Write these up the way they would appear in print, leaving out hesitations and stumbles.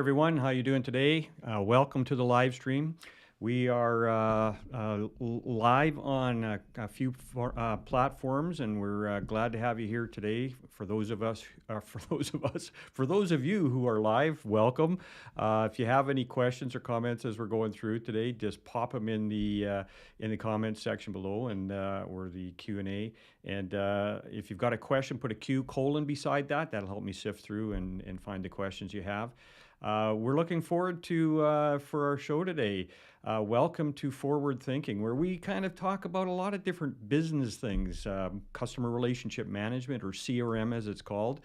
everyone, how you doing today? Welcome to the live stream. We are live on a few platforms, and we're glad to have you here today. For those of you who are live, welcome. If you have any questions or comments as we're going through today, just pop them in the comments section below, and or the Q&A. And if you've got a question, put a Q colon beside that. That'll help me sift through and find the questions you have. We're looking forward to for our show today. Welcome to Forward Thinking, where we kind of talk about a lot of different business things, customer relationship management, or CRM as it's called.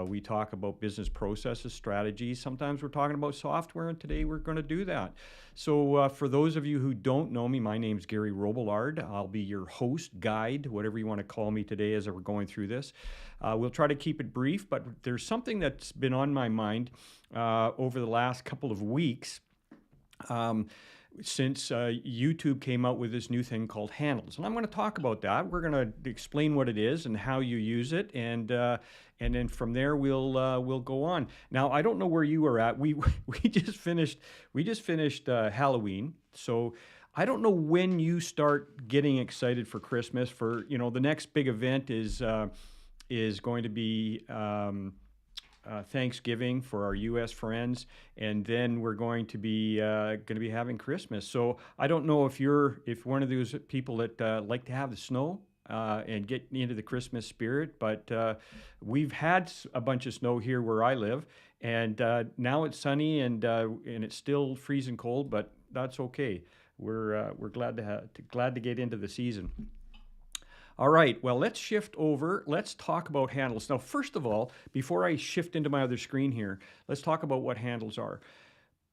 We talk about business processes, strategies. Sometimes we're talking about software, and today we're going to do that. So for those of you who don't know me, my name's Gary Robillard. I'll be your host, guide, whatever you want to call me today as we're going through this. We'll try to keep it brief, but there's something that's been on my mind over the last couple of weeks. Since YouTube came out with this new thing called handles. And I'm going to talk about that. We're going to explain what it is and how you use it, and then from there we'll go on. Now, I don't know where you are at. We just finished Halloween, so I don't know when you start getting excited for Christmas. For the next big event is going to be Thanksgiving for our U.S. friends, and then we're going to be having Christmas. So I don't know if one of those people that like to have the snow and get into the Christmas spirit, but we've had a bunch of snow here where I live, and now it's sunny and it's still freezing cold, but that's okay. We're glad to get into the season. All right, well, let's shift over. Let's talk about handles. Now, first of all, before I shift into my other screen here, let's talk about what handles are.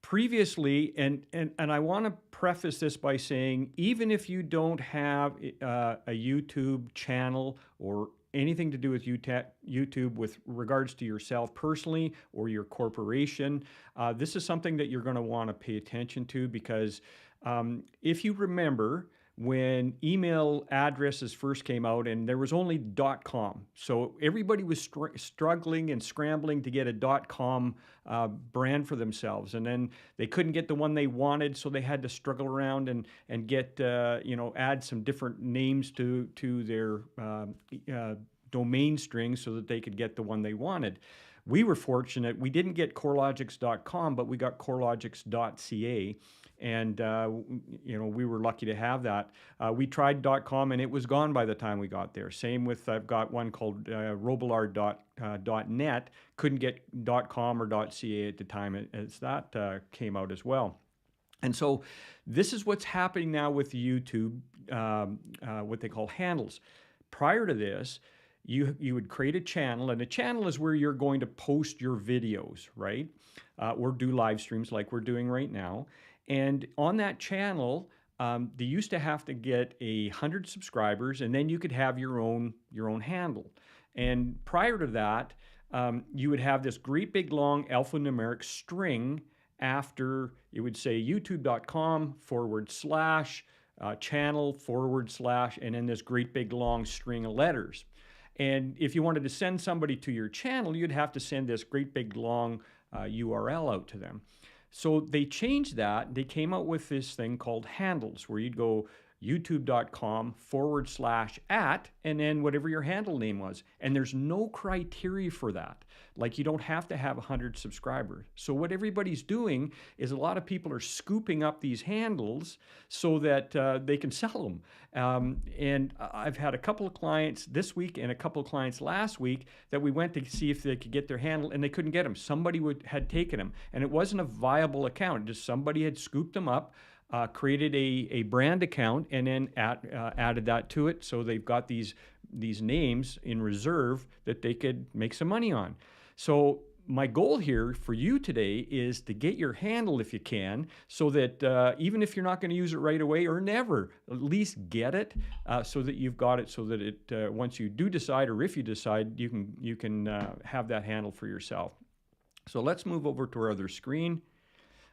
Previously, and I want to preface this by saying, even if you don't have a YouTube channel or anything to do with YouTube with regards to yourself personally or your corporation, this is something that you're going to want to pay attention to, because if you remember, when email addresses first came out, and there was only .com, so everybody was struggling and scrambling to get a .com brand for themselves, and then they couldn't get the one they wanted, so they had to struggle around and get add some different names to their domain strings so that they could get the one they wanted. We were fortunate. We didn't get Corelogix.com, but we got Corelogix.ca. And, we were lucky to have that. We tried .com, and it was gone by the time we got there. Same with, I've got one called Robillard.net. Couldn't get .com or .ca at the time as that came out as well. And so this is what's happening now with YouTube, what they call handles. Prior to this, you would create a channel, and a channel is where you're going to post your videos, right? Or do live streams like we're doing right now. And on that channel, they used to have to get 100 subscribers, and then you could have your own handle. And prior to that, you would have this great big long alphanumeric string after it would say youtube.com/channel/ and then this great big long string of letters. And if you wanted to send somebody to your channel, you'd have to send this great big long URL out to them. So they changed that. They came out with this thing called handles, where you'd go youtube.com/@ and then whatever your handle name was. And there's no criteria for that. Like, you don't have to have 100 subscribers. So what everybody's doing is a lot of people are scooping up these handles so that they can sell them. And I've had a couple of clients this week and a couple of clients last week that we went to see if they could get their handle, and they couldn't get them. Somebody had taken them, and it wasn't a viable account. Just somebody had scooped them up, created a brand account, and then added that to it. So they've got these names in reserve that they could make some money on. So my goal here for you today is to get your handle if you can, so that even if you're not going to use it right away or never, at least get it so that you've got it, so that it once you do decide, or if you decide, you can have that handle for yourself. So let's move over to our other screen.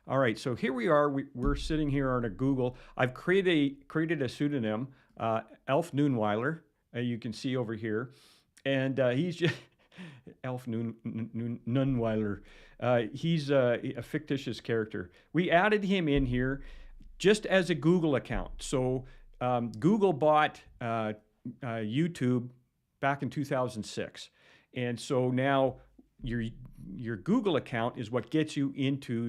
All right, so here we are. We're sitting here on a Google. I've created a pseudonym, Elf Noonweiler. You can see over here, and he's just Elf Nunweiler. He's a fictitious character. We added him in here just as a Google account. So Google bought YouTube back in 2006. And so now your Google account is what gets you into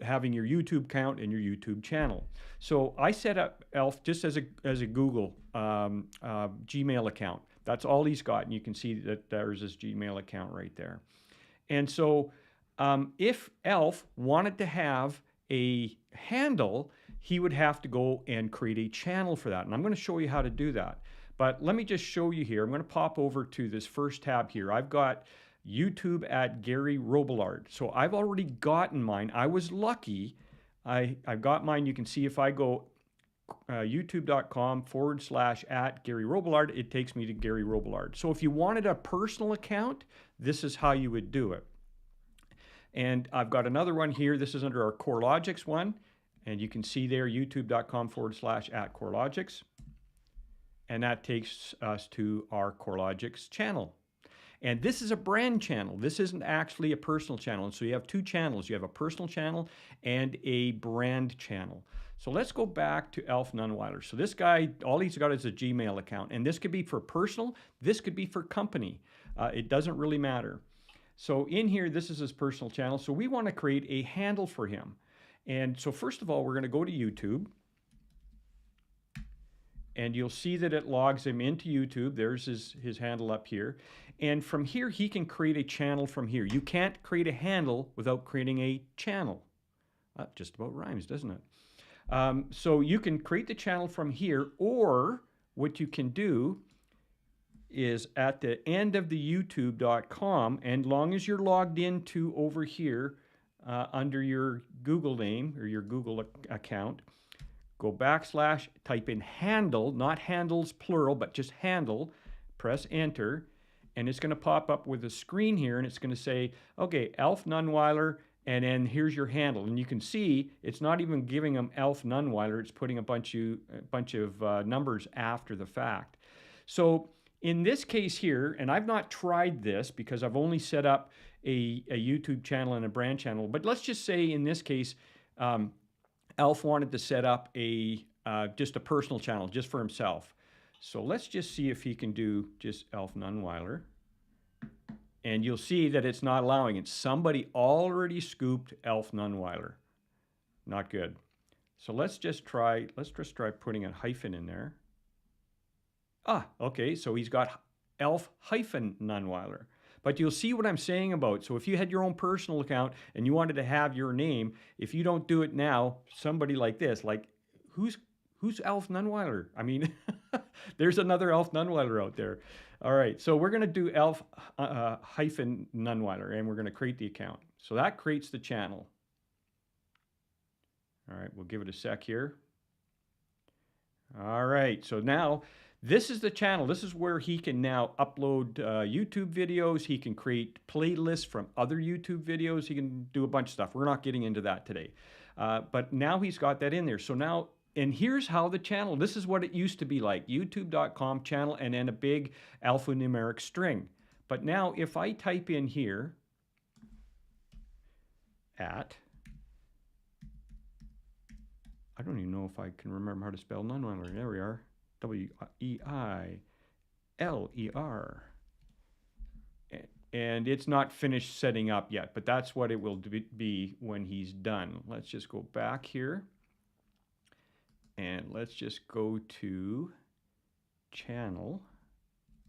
having your YouTube account and your YouTube channel. So I set up Elf just as a Google Gmail account. That's all he's got, and you can see that there's his Gmail account right there. And so if Elf wanted to have a handle, he would have to go and create a channel for that. And I'm going to show you how to do that. But let me just show you here. I'm going to pop over to this first tab here. I've got YouTube at Gary Robillard. So I've already gotten mine. I was lucky. I've got mine. You can see if I go youtube.com/@ Gary Robillard, it takes me to Gary Robillard. So if you wanted a personal account, this is how you would do it. And I've got another one here. This is under our Corelogix one. And you can see there, youtube.com/@ Corelogix. And that takes us to our Corelogix channel. And this is a brand channel. This isn't actually a personal channel. And so you have two channels. You have a personal channel and a brand channel. So let's go back to Elf Nunweiler. So this guy, all he's got is a Gmail account. And this could be for personal. This could be for company. It doesn't really matter. So in here, this is his personal channel. So we want to create a handle for him. And so first of all, we're going to go to YouTube. And you'll see that it logs him into YouTube. There's his handle up here. And from here, he can create a channel from here. You can't create a handle without creating a channel. Just about rhymes, doesn't it? So you can create the channel from here, or what you can do is at the end of the youtube.com, and long as you're logged into over here under your Google name or your Google account, go /, type in handle, not handles plural, but just handle, press enter, and it's going to pop up with a screen here, and it's going to say, okay, Elf Nunweiler, and then here's your handle. And you can see it's not even giving them Elf Nunweiler, it's putting a bunch of numbers after the fact. So in this case here, and I've not tried this because I've only set up a YouTube channel and a brand channel, but let's just say in this case, Elf wanted to set up just a personal channel just for himself. So let's just see if he can do just Elf Nunweiler. And you'll see that it's not allowing it. Somebody already scooped Elf Nunweiler. Not good. So let's just try putting a hyphen in there. Okay, so he's got Elf Nunweiler. But you'll see what I'm saying about. So if you had your own personal account and you wanted to have your name, if you don't do it now, somebody like this, like who's Elf Nunweiler? I mean, there's another Elf Nunweiler out there. All right, so we're going to do Elf Nunweiler, and we're going to create the account. So that creates the channel. All right, we'll give it a sec here. All right, so now this is the channel. This is where he can now upload YouTube videos. He can create playlists from other YouTube videos. He can do a bunch of stuff. We're not getting into that today. But now he's got that in there. So now, and here's how the channel, this is what it used to be like. YouTube.com channel and then a big alphanumeric string. But now if I type in here, I don't even know if I can remember how to spell Nunweiler. There we are. Weiler. And it's not finished setting up yet, but that's what it will be when he's done. Let's just go back here. And let's just go to channel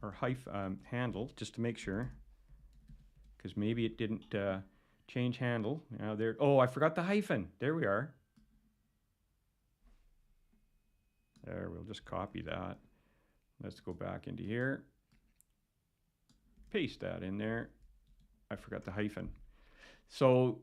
or handle just to make sure, because maybe it didn't change handle. Now there. Oh, I forgot the hyphen. There we are. There, we'll just copy that. Let's go back into here. Paste that in there. I forgot the hyphen. So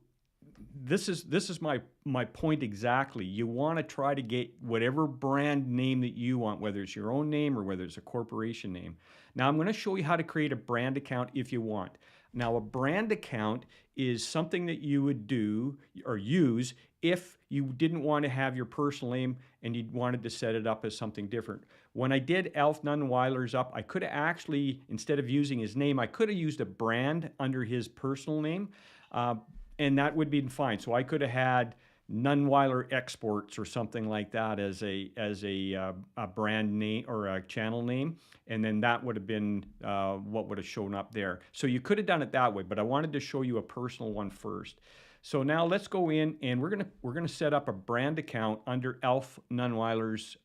this is my point exactly. You want to try to get whatever brand name that you want, whether it's your own name or whether it's a corporation name. Now I'm going to show you how to create a brand account if you want. Now, a brand account is something that you would do or use if you didn't want to have your personal name and you wanted to set it up as something different. When I did Alf Nunweiler's up, I could have actually, instead of using his name, I could have used a brand under his personal name, and that would be fine. So I could have had Nunweiler Exports or something like that as a brand name or a channel name, and then that would have been what would have shown up there. So you could have done it that way, but I wanted to show you a personal one first. So now let's go in and we're gonna set up a brand account under Alf Nunweiler's.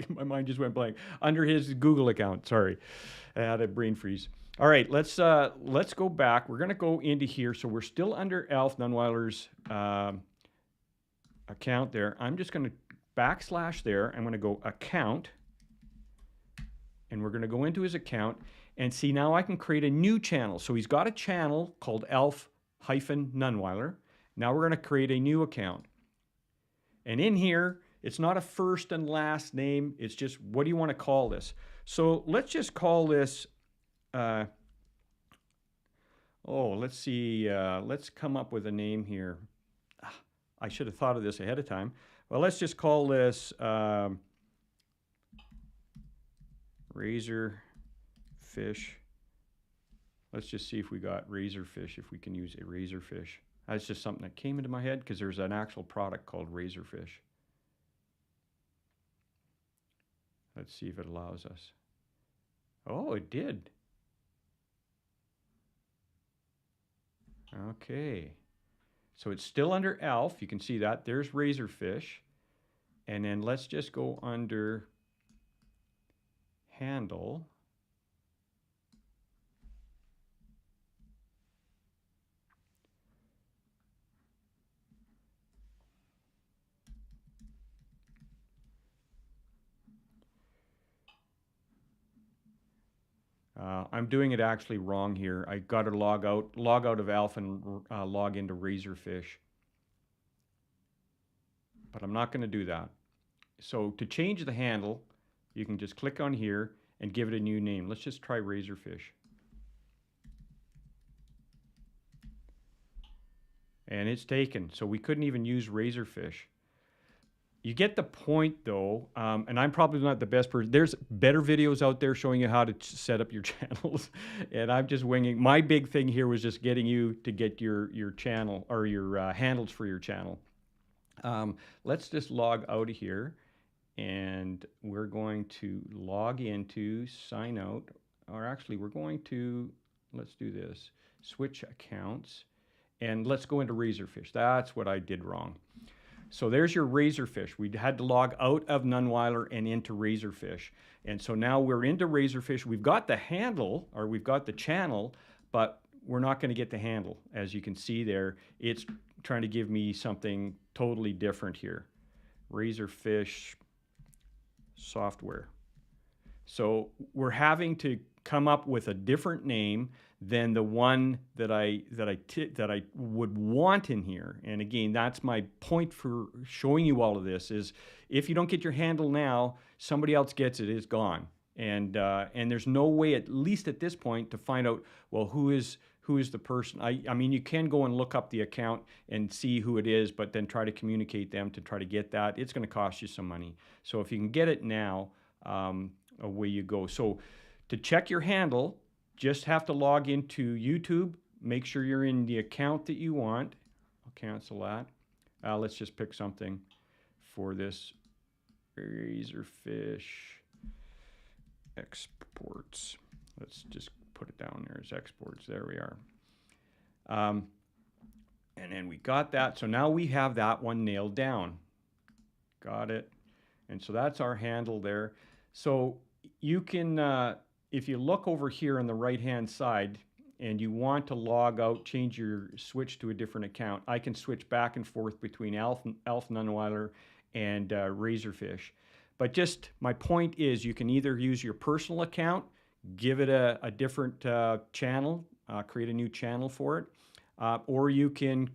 My mind just went blank. Under his Google account. Sorry, I had a brain freeze. All right, let's go back. We're gonna go into here. So we're still under Alf Nunweiler's account there. I'm just gonna backslash there. I'm gonna go account, and we're gonna go into his account and see now I can create a new channel. So he's got a channel called Alf-Nunweiler. Now we're gonna create a new account. And in here, it's not a first and last name. It's just, what do you want to call this? So let's just call this, let's see, let's come up with a name here. I should have thought of this ahead of time. Well, let's just call this Razor Fish. Let's just see if we got Razorfish, if we can use a Razorfish. That's just something that came into my head because there's an actual product called Razorfish. Let's see if it allows us. Oh, it did. Okay. So it's still under Alf. You can see that. There's Razorfish. And then let's just go under handle. I'm doing it actually wrong here. I got to log out of Alf and log into Razorfish. But I'm not going to do that. So to change the handle, you can just click on here and give it a new name. Let's just try Razorfish. And it's taken. So we couldn't even use Razorfish. You get the point though, and I'm probably not the best person. There's better videos out there showing you how to set up your channels, and I'm just winging. My big thing here was just getting you to get your channel or your handles for your channel. Let's just log out of here, and we're going to log into, sign out, or actually we're going to, let's do this, switch accounts, and let's go into Razorfish. That's what I did wrong. So there's your Razorfish. We had to log out of Nunweiler and into Razorfish. And so now we're into Razorfish. We've got the handle, or we've got the channel, but we're not going to get the handle. As you can see there, it's trying to give me something totally different here. Razorfish software. So we're having to come up with a different name than the one that I would want in here. And again, that's my point for showing you all of this, is if you don't get your handle now, somebody else gets it, it's gone. And there's no way, at least at this point, to find out, well, who is the person. I mean, you can go and look up the account and see who it is, but then try to communicate them to try to get that. It's going to cost you some money. So if you can get it now, away you go. So to check your handle, just have to log into YouTube. Make sure you're in the account that you want. I'll cancel that. Let's just pick something for this. Razorfish exports. Let's just put it down there as exports. There we are. And then we got that. So now we have that one nailed down. Got it. And so that's our handle there. So you can, if you look over here on the right-hand side and you want to log out, change your switch to a different account, I can switch back and forth between Alf Nunweiler and Razorfish. But just my point is, you can either use your personal account, give it a different channel, create a new channel for it, or you can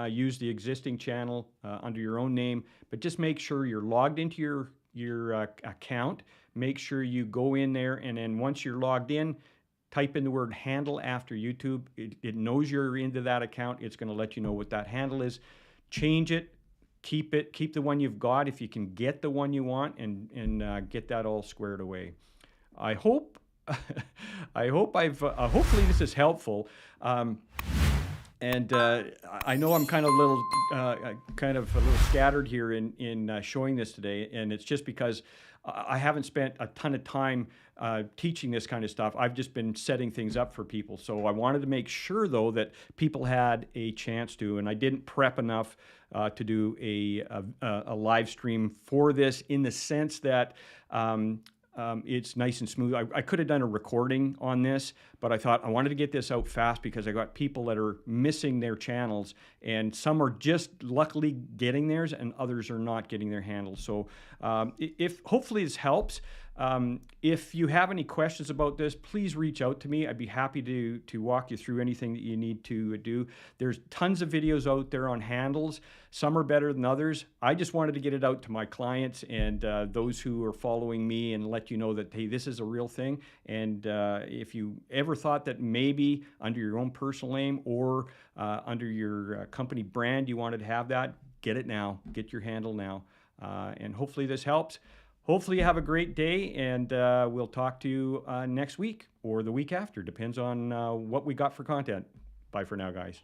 use the existing channel under your own name, but just make sure you're logged into your account, make sure you go in there, and then once you're logged in, type in the word handle after YouTube. It knows you're into that account. It's going to let you know what that handle is. Change it. Keep the one you've got if you can get the one you want, and get that all squared away. I hope hopefully this is helpful. And I know I'm kind of a little scattered here in showing this today, and it's just because I haven't spent a ton of time teaching this kind of stuff. I've just been setting things up for people. So I wanted to make sure, though, that people had a chance to, and I didn't prep enough to do a live stream for this, in the sense that it's nice and smooth. I could have done a recording on this, but I thought I wanted to get this out fast because I got people that are missing their channels, and some are just luckily getting theirs and others are not getting their handles. So if hopefully this helps. If you have any questions about this, please reach out to me. I'd be happy to walk you through anything that you need to do. There's tons of videos out there on handles. Some are better than others. I just wanted to get it out to my clients and those who are following me, and let you know that, hey, this is a real thing. And if you ever thought that maybe under your own personal name or under your company brand you wanted to have that, get it now. Get your handle now. And hopefully this helps. Hopefully you have a great day, and we'll talk to you next week or the week after. Depends on what we got for content. Bye for now, guys.